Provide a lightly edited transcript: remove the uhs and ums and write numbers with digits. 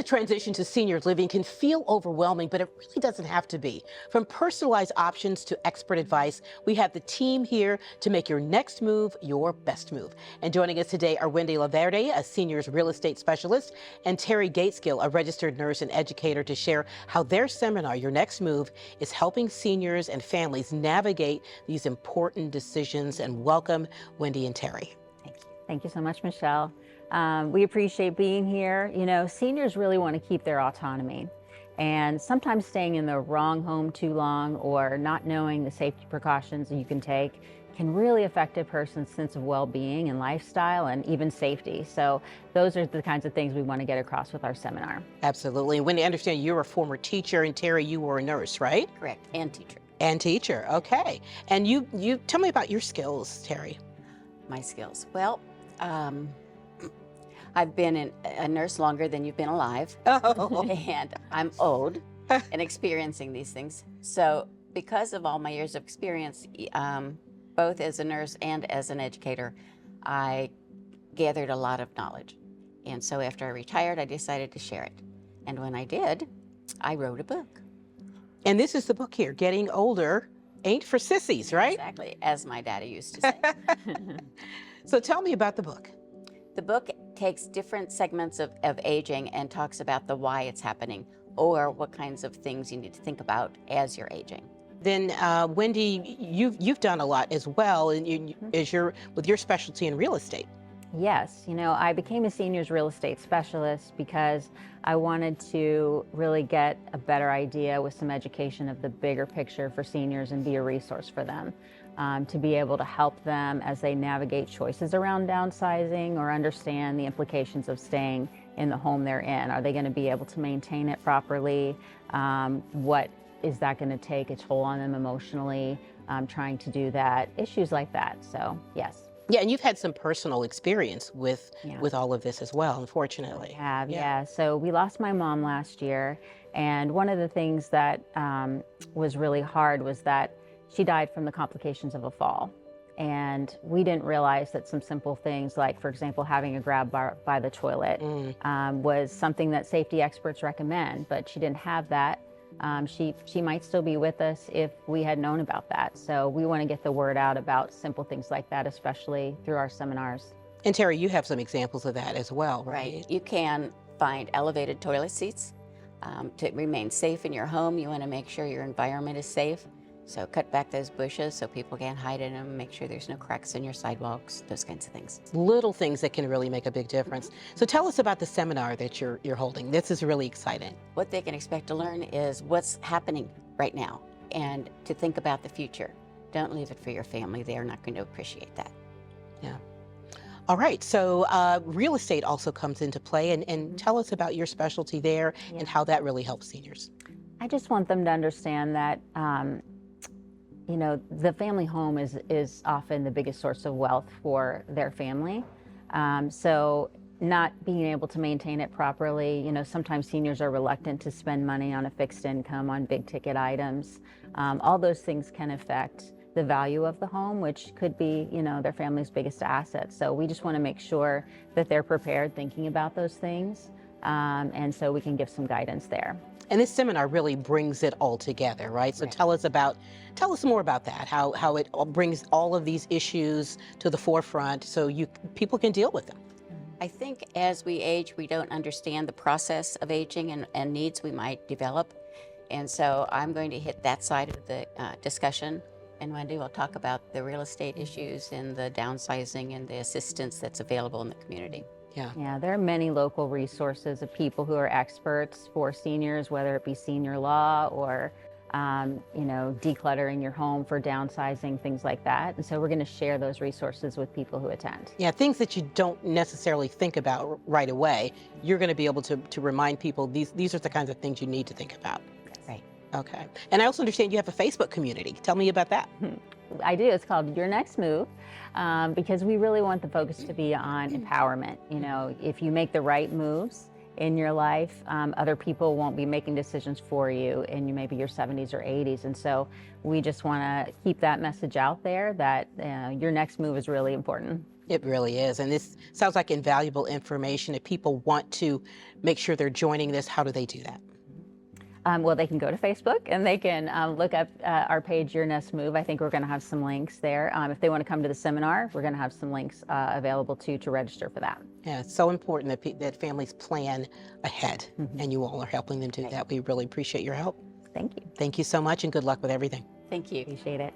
the transition to seniors living can feel overwhelming, but it really doesn't have to be. From personalized options to expert advice, we have the team here to make your next move your best move. And joining us today are Wendy Laverde, a seniors real estate specialist, and Terri Gaitskill, a registered nurse and educator, to share how their seminar, Your Next Move, is helping seniors and families navigate these important decisions. And welcome, Wendy and Terri. Thank you. Thank you so much, Michelle. We appreciate being here. You know, seniors really want to keep their autonomy. And sometimes staying in the wrong home too long or not knowing the safety precautions that you can take can really affect a person's sense of well-being and lifestyle and even safety. So those are the kinds of things we want to get across with our seminar. Absolutely. Wendy, I understand you're a former teacher, and Terri, you were a nurse, right? Correct, and teacher. And teacher, okay. And you tell me about your skills, Terri. My skills. Well, I've been a nurse longer than you've been alive. Oh. And I'm old and experiencing these things. So because of all my years of experience, both as a nurse and as an educator, I gathered a lot of knowledge. And so after I retired, I decided to share it. And when I did, I wrote a book. And this is the book here, Getting Older Ain't for Sissies, right? Exactly, as my daddy used to say. So tell me about the book. The book takes different segments of aging and talks about the why it's happening or what kinds of things you need to think about as you're aging. Then Wendy, you've done a lot as well, and with your specialty in real estate. Yes, you know, I became a seniors real estate specialist because I wanted to really get a better idea with some education of the bigger picture for seniors and be a resource for them, to be able to help them as they navigate choices around downsizing or understand the implications of staying in the home they're in. Are they going to be able to maintain it properly? What is that going to take a toll on them emotionally, trying to do that? Issues like that, so yes. Yeah, and you've had some personal experience with all of this as well, unfortunately. I have, yeah. So we lost my mom last year, and one of the things that was really hard was that she died from the complications of a fall. And we didn't realize that some simple things like, for example, having a grab bar by the toilet was something that safety experts recommend, but she didn't have that. She might still be with us if we had known about that. So we want to get the word out about simple things like that, especially through our seminars. And Terri, you have some examples of that as well, right? You can find elevated toilet seats. To remain safe in your home, you want to make sure your environment is safe. So cut back those bushes so people can't hide in them, make sure there's no cracks in your sidewalks, those kinds of things. Little things that can really make a big difference. So tell us about the seminar that you're holding. This is really exciting. What they can expect to learn is what's happening right now and to think about the future. Don't leave it for your family. They're not going to appreciate that. Yeah. All right, so real estate also comes into play, and tell us about your specialty there and how that really helps seniors. I just want them to understand that you know, the family home is often the biggest source of wealth for their family. So not being able to maintain it properly, you know, sometimes seniors are reluctant to spend money on a fixed income, on big ticket items. All those things can affect the value of the home, which could be, you know, their family's biggest asset. So we just want to make sure that they're prepared thinking about those things. And so we can give some guidance there. And this seminar really brings it all together, right? So tell us more about that, how it brings all of these issues to the forefront so people can deal with them. I think as we age, we don't understand the process of aging and needs we might develop. And so I'm going to hit that side of the discussion. And Wendy will talk about the real estate issues and the downsizing and the assistance that's available in the community. Yeah, there are many local resources of people who are experts for seniors, whether it be senior law or, you know, decluttering your home for downsizing, things like that. And so we're going to share those resources with people who attend. Yeah, things that you don't necessarily think about right away. You're going to be able to remind people these are the kinds of things you need to think about. Right. Okay. And I also understand you have a Facebook community. Tell me about that. I do. It's called Your Next Move, because we really want the focus to be on empowerment. You know, if you make the right moves in your life. Other people won't be making decisions for you in maybe your 70s or 80s. And so we just want to keep that message out there that your next move is really important. It really is. And this sounds like invaluable information. If people want to make sure they're joining this, how do they do that? Well, they can go to Facebook and they can look up our page, Your Nest Move. I think we're going to have some links there. If they want to come to the seminar, we're going to have some links available too to register for that. Yeah, it's so important that, that families plan ahead, and you all are helping them do that. We really appreciate your help. Thank you. Thank you so much, and good luck with everything. Thank you. Appreciate it.